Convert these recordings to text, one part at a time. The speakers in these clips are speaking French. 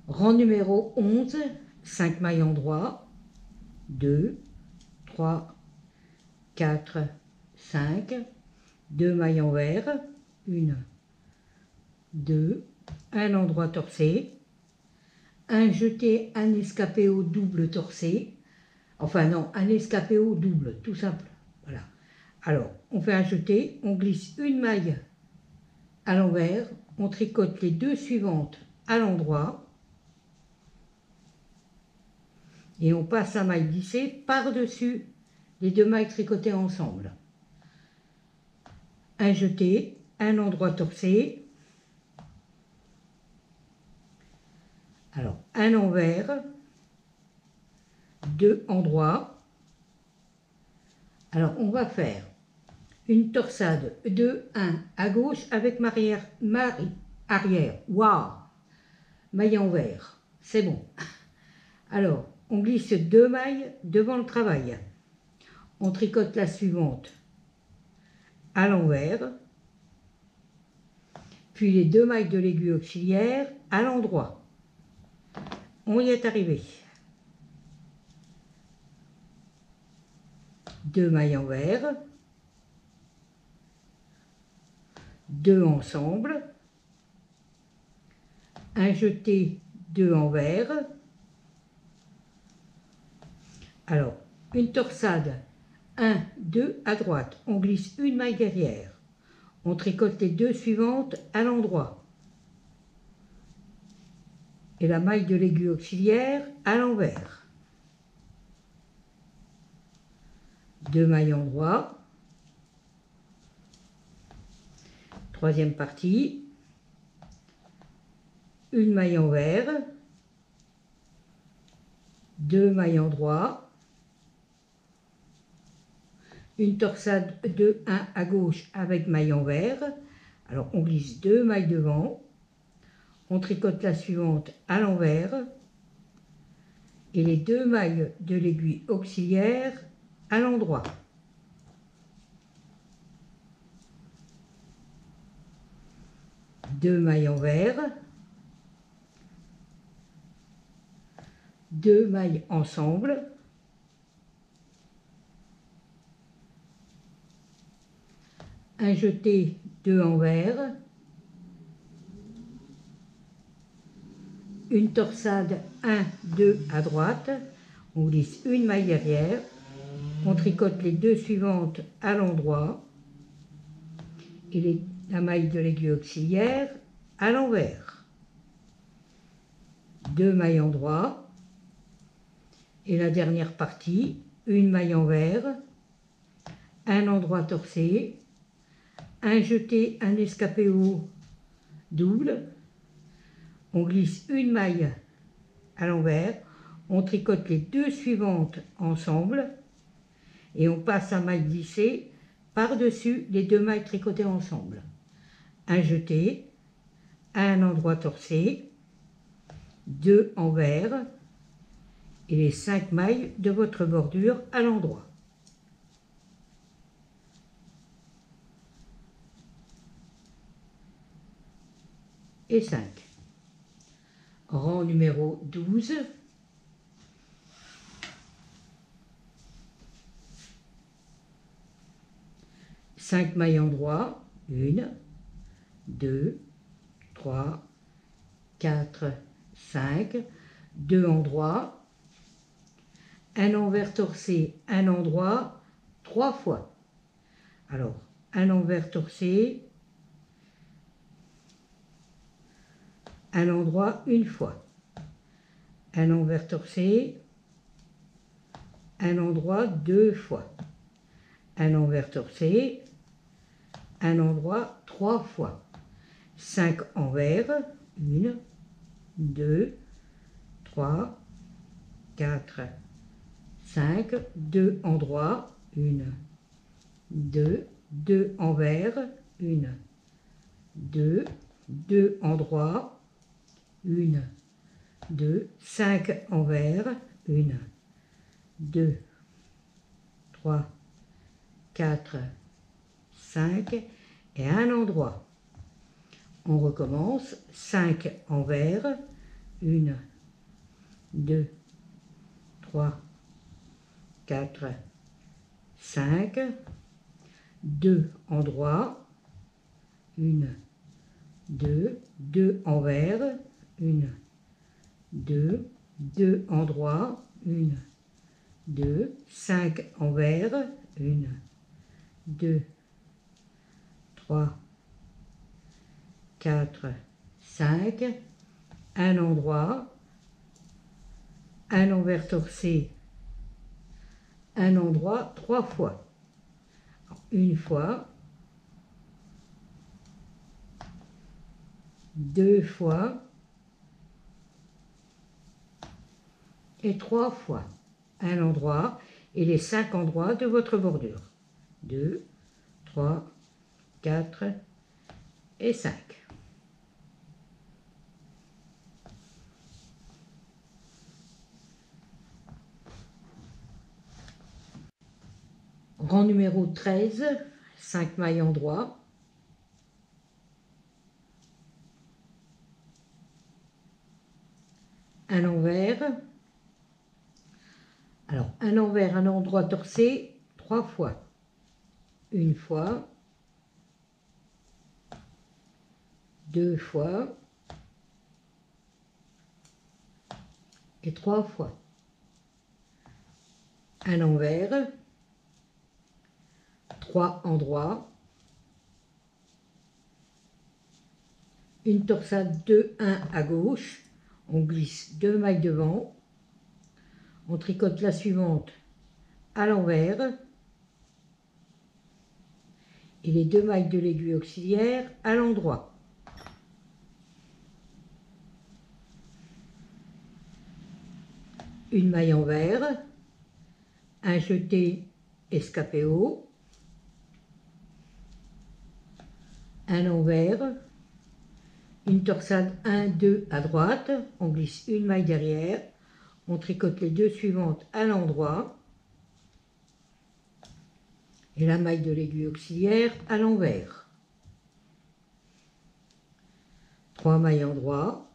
Rang numéro 11, 5 mailles endroit, 2, 3, 4, 5, 2 mailles envers, 1, 2, un endroit torsé, un jeté, un escapé au double torsé, enfin non, un escapé au double, tout simple, voilà. Alors, on fait un jeté, on glisse une maille à l'envers, on tricote les deux suivantes à l'endroit, et on passe la maille glissée par-dessus les deux mailles tricotées ensemble. Un jeté, un endroit torsé, alors un envers, deux endroits. Alors on va faire une torsade de 1 à gauche avec arrière, waouh, maille envers, c'est bon. Alors on glisse deux mailles devant le travail, on tricote la suivante à l'envers, puis les deux mailles de l'aiguille auxiliaire à l'endroit. On y est arrivé. Deux mailles envers, deux ensemble, un jeté, deux envers. Alors, une torsade, 1, 2 à droite, on glisse une maille derrière, on tricote les deux suivantes à l'endroit, et la maille de l'aiguille auxiliaire à l'envers. Deux mailles endroit, troisième partie, une maille envers, deux mailles endroit, une torsade de 1 à gauche avec maille envers. Alors on glisse deux mailles devant, on tricote la suivante à l'envers et les deux mailles de l'aiguille auxiliaire à l'endroit. Deux mailles envers, deux mailles ensemble, un jeté, deux envers, une torsade 1, 2 à droite, on glisse une maille derrière, on tricote les deux suivantes à l'endroit et la maille de l'aiguille auxiliaire à l'envers. Deux mailles endroit et la dernière partie, une maille envers, un endroit torsé, un jeté, un escapé haut double, on glisse une maille à l'envers, on tricote les deux suivantes ensemble et on passe la maille glissée par-dessus les deux mailles tricotées ensemble. Un jeté, un endroit torsé, deux envers et les 5 mailles de votre bordure à l'endroit. Et 5. Rang numéro 12. Cinq mailles endroit, 1, 2, 3, 4, 5, deux endroits, un envers torsé, un endroit, 3 fois. Alors, un envers torsé, un endroit une fois, un envers torsé, un endroit 2 fois, un envers torsé, un endroit 3 fois, 5 envers, 1, 2, 3, 4, 5, 2 endroits, 1, 2, 2 envers, 1, 2, 2 endroits, 1, 2, 5 envers, 1, 2, 3, 4, 5 et un endroit. On recommence, 5 envers, 1, 2, 3, 4, 5, 2 endroits, 1, 2, 2 envers, 1, 2, 2 endroits, 1, 2, 5 envers, 1, 2, 3, 4, 5, un endroit, un envers torcé, un endroit 3 fois. Une fois, 2 fois et 3 fois. Un endroit et les 5 endroits de votre bordure. 2, 3, 4 et 5. Rang numéro 13, 5 mailles endroits. Un envers. Alors, un envers, un endroit torcé, 3 fois. Une fois, 2 fois et 3 fois. Un envers, 3 endroits, une torsade 2-1 à gauche, on glisse 2 mailles devant, on tricote la suivante à l'envers et les 2 mailles de l'aiguille auxiliaire à l'endroit. Une maille envers, un jeté escapé haut, un envers, une torsade 1-2 à droite, on glisse une maille derrière, on tricote les 2 suivantes à l'endroit et la maille de l'aiguille auxiliaire à l'envers. 3 mailles endroits,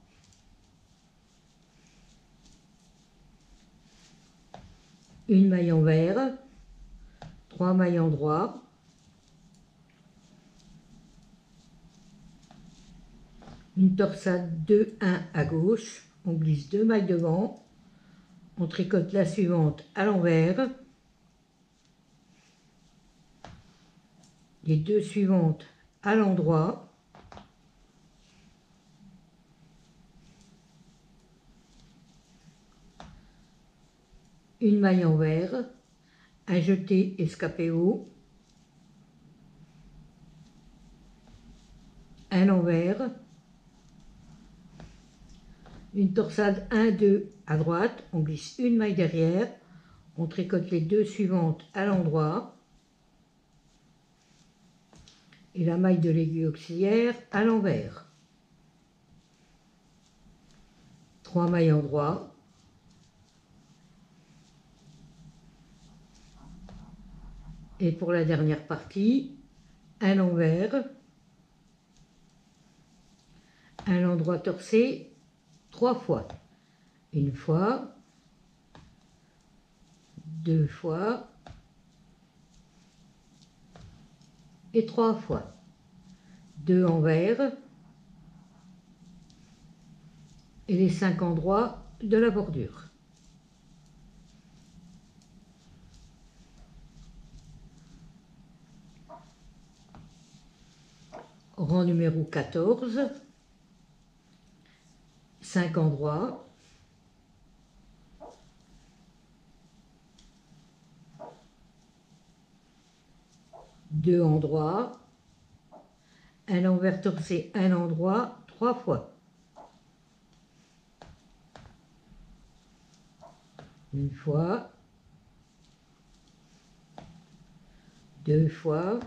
une maille envers, 3 mailles endroits, une torsade 2-1 à gauche, on glisse 2 mailles devant, on tricote la suivante à l'envers, les 2 suivantes à l'endroit, une maille envers, un jeté escapé haut, un envers, une torsade 1-2 à droite, on glisse une maille derrière, on tricote les 2 suivantes à l'endroit et la maille de l'aiguille auxiliaire à l'envers. 3 mailles endroits, et pour la dernière partie, un envers, un endroit torcé 3 fois. Une fois, 2 fois et 3 fois. 2 envers et les 5 endroits de la bordure. Rang numéro 14, 5 endroits, deux endroits, un envers torcé, un endroit, 3 fois. Une fois, 2 fois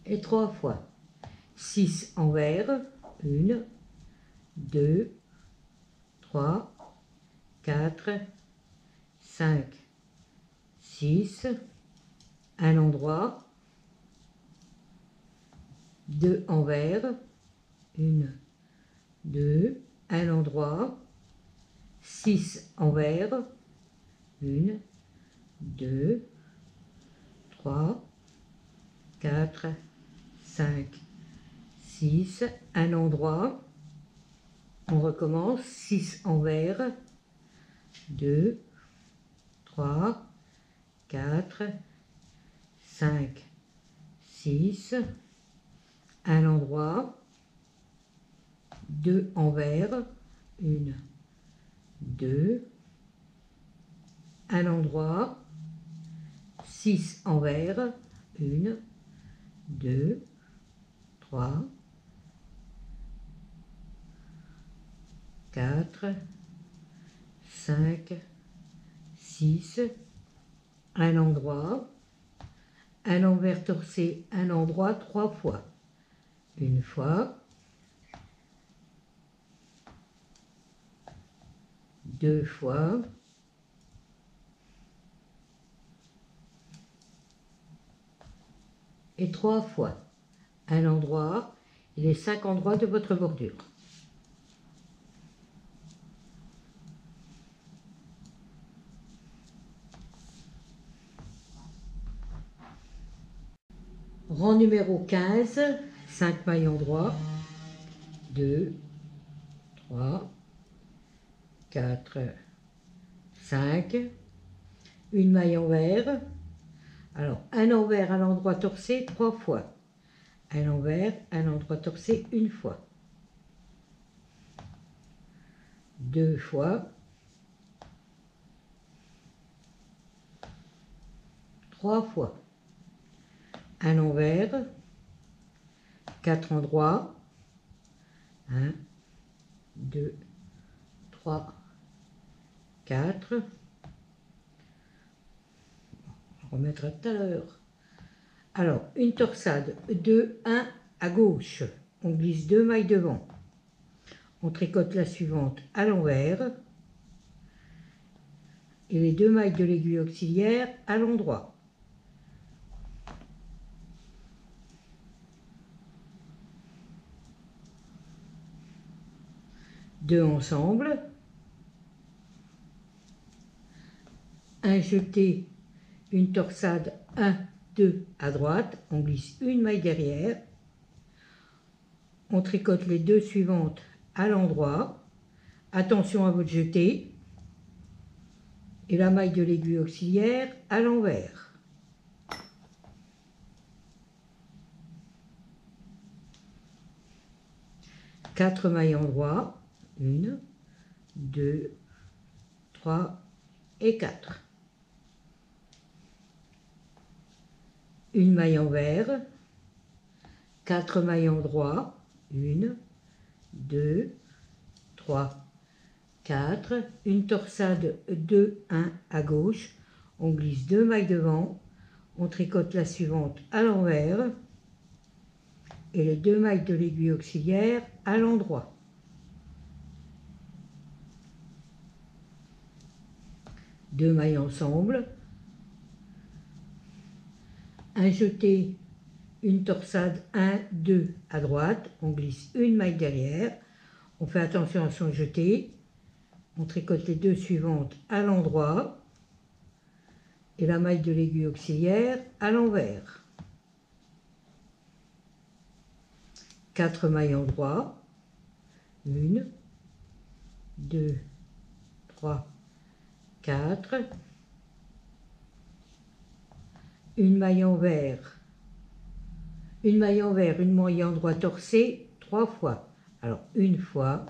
et 3 fois. 6 envers, 1, 2, 3, 4, 5, 6, un endroit, 2 envers, 1, 2, un endroit, 6 envers, 1, 2, 3, 4, 5, 6, un endroit, on recommence, 6 envers, 2, 3, 4, 5, 6, un endroit, 2 envers, 1, 2, un endroit, 6 envers, 1, 2, 3, 4, 5, 6, un endroit, un envers torser, un endroit 3 fois. Une fois, 2 fois, et 3 fois. Un endroit et les 5 endroits de votre bordure. Rang numéro 15, 5 maillons droits, 2, 3, 4, 5, une maille envers. Alors, un envers à l'endroit torsé 3 fois. Un envers, un endroit torsé une fois. 2 fois. 3 fois. Un envers. 4 endroits. 1, 2, 3, 4. On remettra tout à l'heure. Alors, une torsade, 2, 1 à gauche. On glisse 2 mailles devant. On tricote la suivante à l'envers. Et les 2 mailles de l'aiguille auxiliaire à l'endroit. Deux ensemble. Un jeté, une torsade, 1, 2 à droite. On glisse une maille derrière. On tricote les 2 suivantes à l'endroit. Attention à votre jeté. Et la maille de l'aiguille auxiliaire à l'envers. Quatre mailles endroits. 1, 2, 3 et 4. Une maille envers. 4 mailles endroits. 1, 2, 3, 4. Une torsade 2, 1 à gauche. On glisse 2 mailles devant. On tricote la suivante à l'envers. Et les 2 mailles de l'aiguille auxiliaire à l'endroit. Deux mailles ensemble. Un jeté, une torsade 1, 2 à droite. On glisse une maille derrière. On fait attention à son jeté. On tricote les 2 suivantes à l'endroit. Et la maille de l'aiguille auxiliaire à l'envers. 4 mailles endroits. 1, 2, 3, 4. Une maille envers. Une maille envers, une maille endroit torsé 3 fois. Alors, une fois.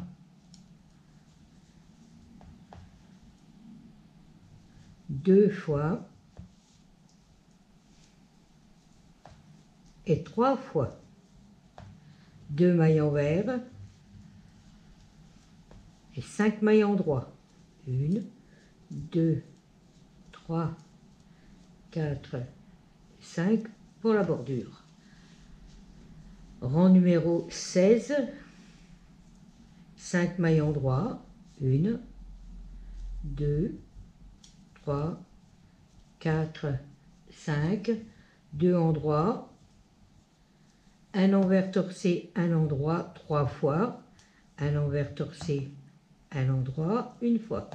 Deux fois. Et 3 fois. 2 mailles envers. Et 5 mailles endroits. 1, 2, 3, 4, 5 pour la bordure. Rang numéro 16, 5 mailles endroits, 1, 2, 3, 4, 5, 2 endroits, un envers torcé, un endroit 3 fois, un envers torcé, un endroit une fois,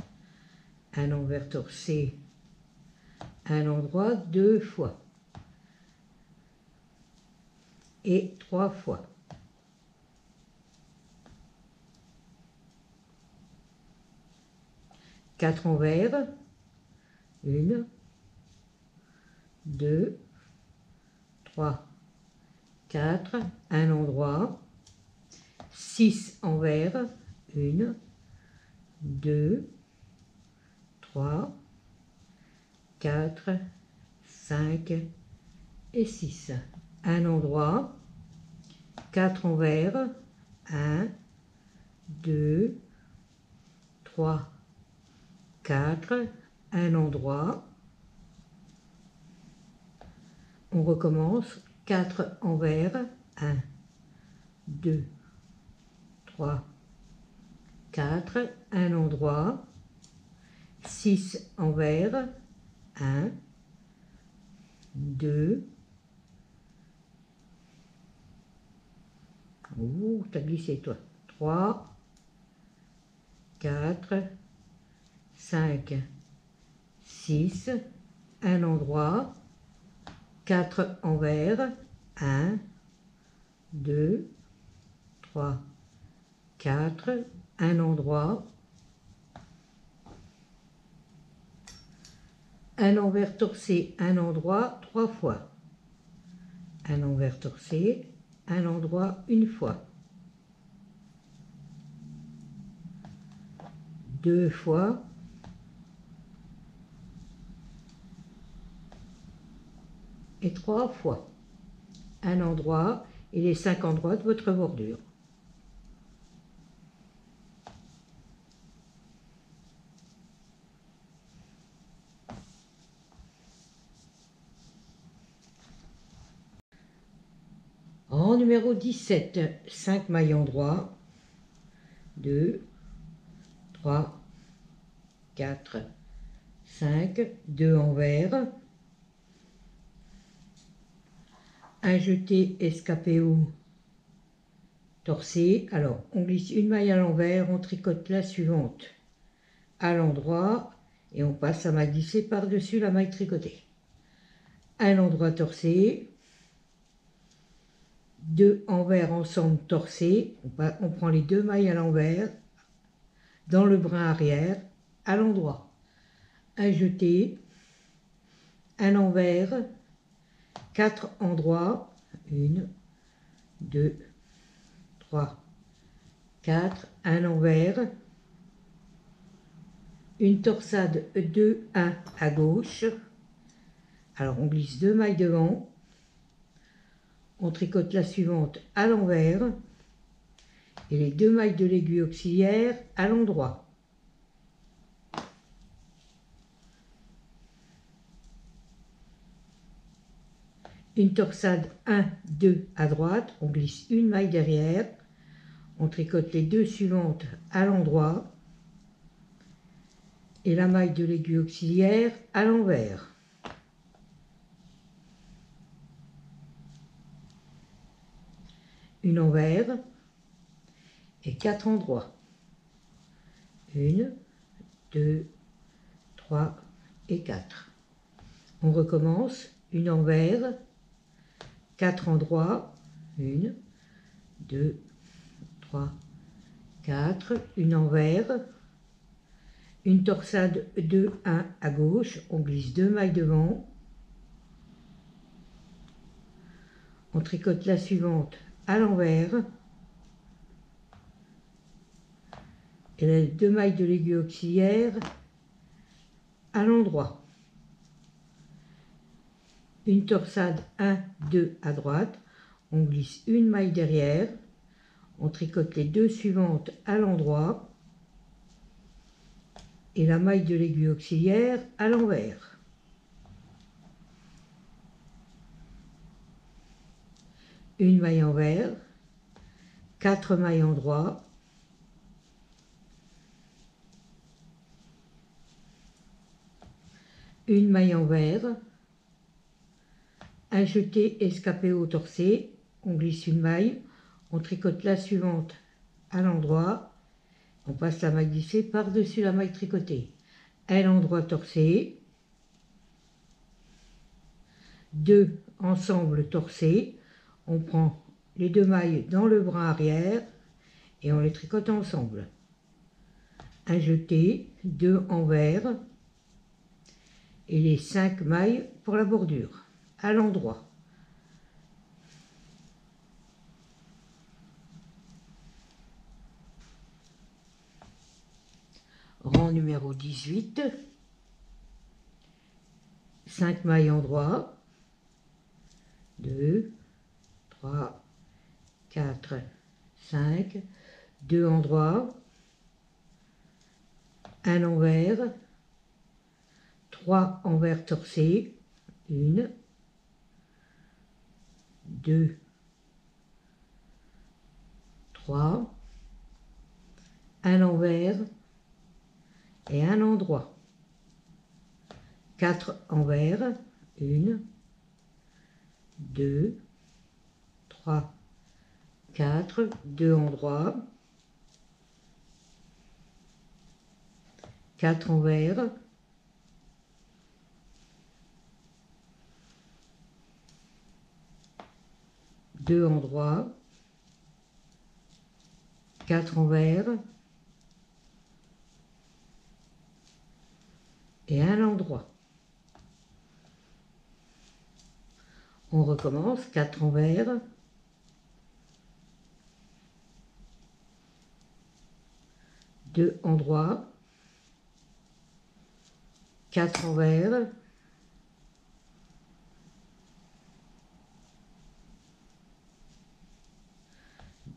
un envers torcé, un endroit 2 fois et 3 fois. Quatre envers, 1, 2, 3, 4, un endroit, 6 envers, 1, 2, 3, 4, 5 et 6. Un endroit, 4 envers, 1, 2, 3, 4, un endroit. On recommence, 4 envers, 1, 2, 3, 4, un endroit, 6 envers, 1, 2, ouh, t'as glissé toi, 3, 4, 5, 6, un endroit, 4 envers, 1, 2, 3, 4, un endroit, un envers torcé, un endroit 3 fois, un envers torcé, un endroit une fois, 2 fois, et 3 fois, un endroit et les 5 endroits de votre bordure. En numéro 17, 5 maillons droits, 2, 3, 4, 5, 2 envers, un jeté escapé haut torcé. Alors on glisse une maille à l'envers, on tricote la suivante à l'endroit et on passe la maille glissée par-dessus la maille tricotée. Un endroit torcé, 2 envers ensemble torcés, on prend les 2 mailles à l'envers dans le brin arrière à l'endroit. Un jeté, un envers, 4 endroits, 1, 2, 3, 4, un envers, une torsade 2, 1 à gauche. Alors on glisse 2 mailles devant, on tricote la suivante à l'envers et les 2 mailles de l'aiguille auxiliaire à l'endroit. Une torsade 1, 2 à droite, on glisse une maille derrière, on tricote les 2 suivantes à l'endroit et la maille de l'aiguille auxiliaire à l'envers. Une envers et 4 endroits. 1, 2, 3 et 4. On recommence, une envers, 4 endroits, 1, 2, 3, 4, une envers, une torsade 2, 1 à gauche, on glisse 2 mailles devant, on tricote la suivante à l'envers, et les 2 mailles de l'aiguille auxiliaire à l'endroit. Une torsade 1, 2 à droite, on glisse une maille derrière, on tricote les 2 suivantes à l'endroit et la maille de l'aiguille auxiliaire à l'envers. Une maille envers, 4 mailles endroit, une maille envers, un jeté escapé au torcé, on glisse une maille, on tricote la suivante à l'endroit, on passe la maille glissée par-dessus la maille tricotée. Un endroit torcé, 2 ensemble torcés, on prend les 2 mailles dans le bras arrière et on les tricote ensemble. Un jeté, 2 envers et les 5 mailles pour la bordure à l'endroit. Rang numéro 18, 5 mailles endroit, 2, 3, 4, 5, 2 endroits, un envers, 3 envers torcés, 1, 2, 3, un envers et un endroit, 4 envers, 1, 2, 3, 4, 2 endroits, 4 envers, 2 endroits, 4 envers et un endroit. On recommence, 4 envers, 2 endroits, 4 envers,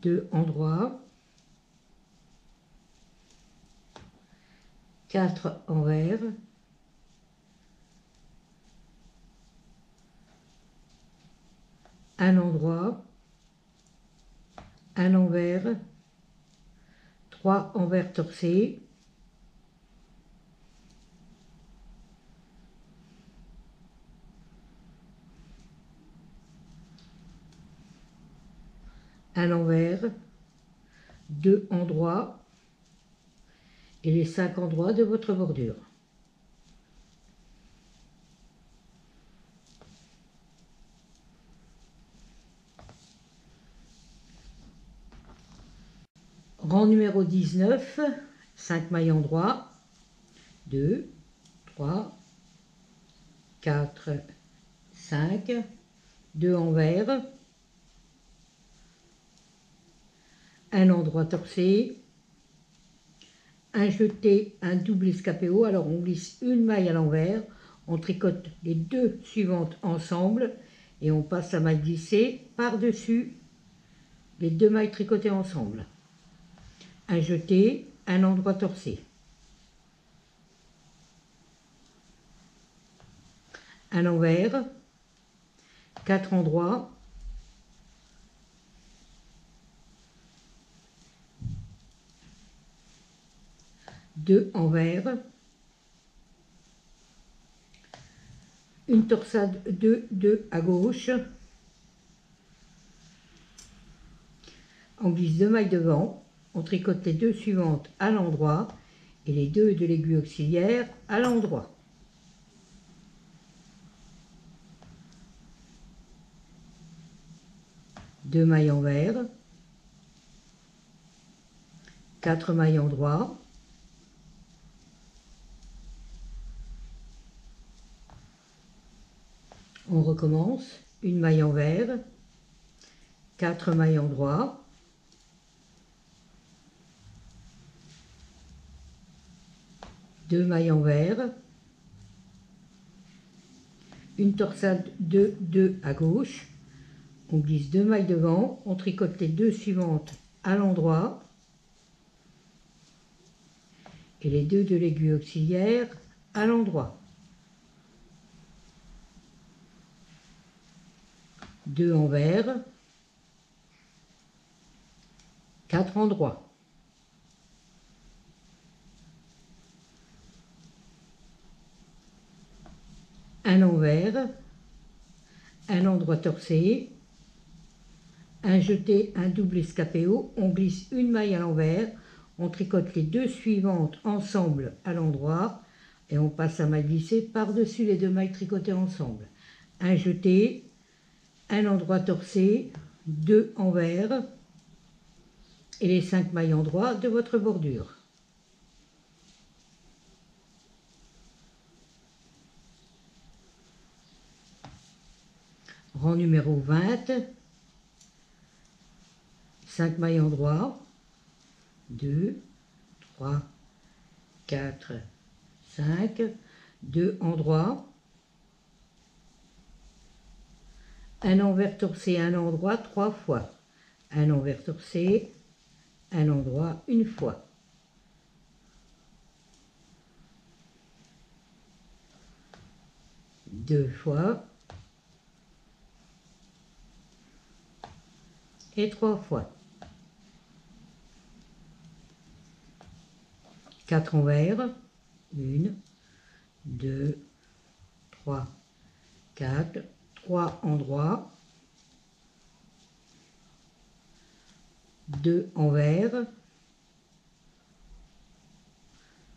2 endroits, 4 envers, 1 endroit, 1 envers, 3 envers torcés, un envers, 2 endroits et les 5 endroits de votre bordure. Rang numéro 19, 5 mailles endroits, 2, 3, 4, 5, 2 envers, un endroit torcé, un jeté, un double escapé haut. Alors on glisse une maille à l'envers, on tricote les 2 suivantes ensemble et on passe la maille glissée par-dessus les 2 mailles tricotées ensemble. Un jeté, un endroit torcé. Un envers, 4 endroits, deux envers, une torsade 2, 2 à gauche, on glisse 2 mailles devant, on tricote les 2 suivantes à l'endroit et les 2 de l'aiguille auxiliaire à l'endroit. Deux mailles envers, 4 mailles endroit, on recommence, une maille envers, 4 mailles endroit, deux mailles envers, une torsade 2, 2 à gauche, on glisse 2 mailles devant, on tricote les 2 suivantes à l'endroit et les 2 de l'aiguille auxiliaire à l'endroit. 2 envers, 4 endroits. Un envers, un endroit torcé, un jeté, un double escapé haut, on glisse une maille à l'envers, on tricote les deux suivantes ensemble à l'endroit et on passe la maille glissée par-dessus les deux mailles tricotées ensemble. Un jeté, un endroit torsé, deux envers et les 5 mailles endroits de votre bordure. Rang numéro 20, 5 mailles endroits, 2, 3, 4, 5, 2 endroits, un envers torsé, un endroit 3 fois, un envers torsé, un endroit une fois. Deux fois et 3 fois. 4 envers, 1, 2, 3, 4, 3 endroits, 2 envers,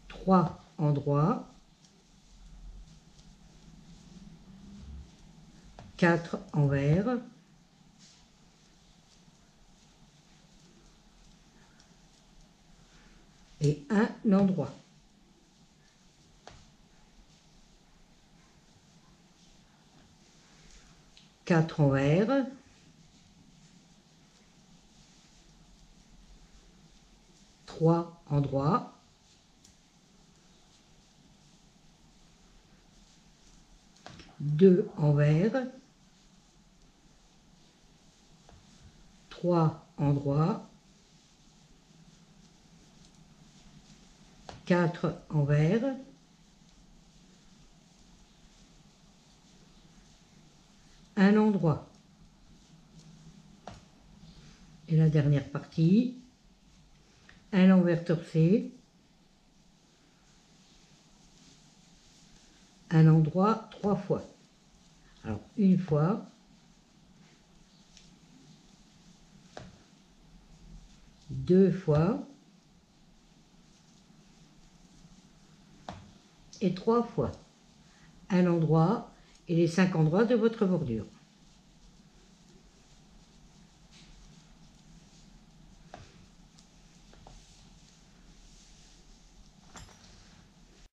3 endroits, 4 envers, et un endroit. Quatre envers, trois endroits, deux envers, trois endroits, quatre envers, un endroit. Et la dernière partie, un envers torsé, un endroit 3 fois. Alors une fois, deux fois et 3 fois. Un endroit et les 5 endroits de votre bordure.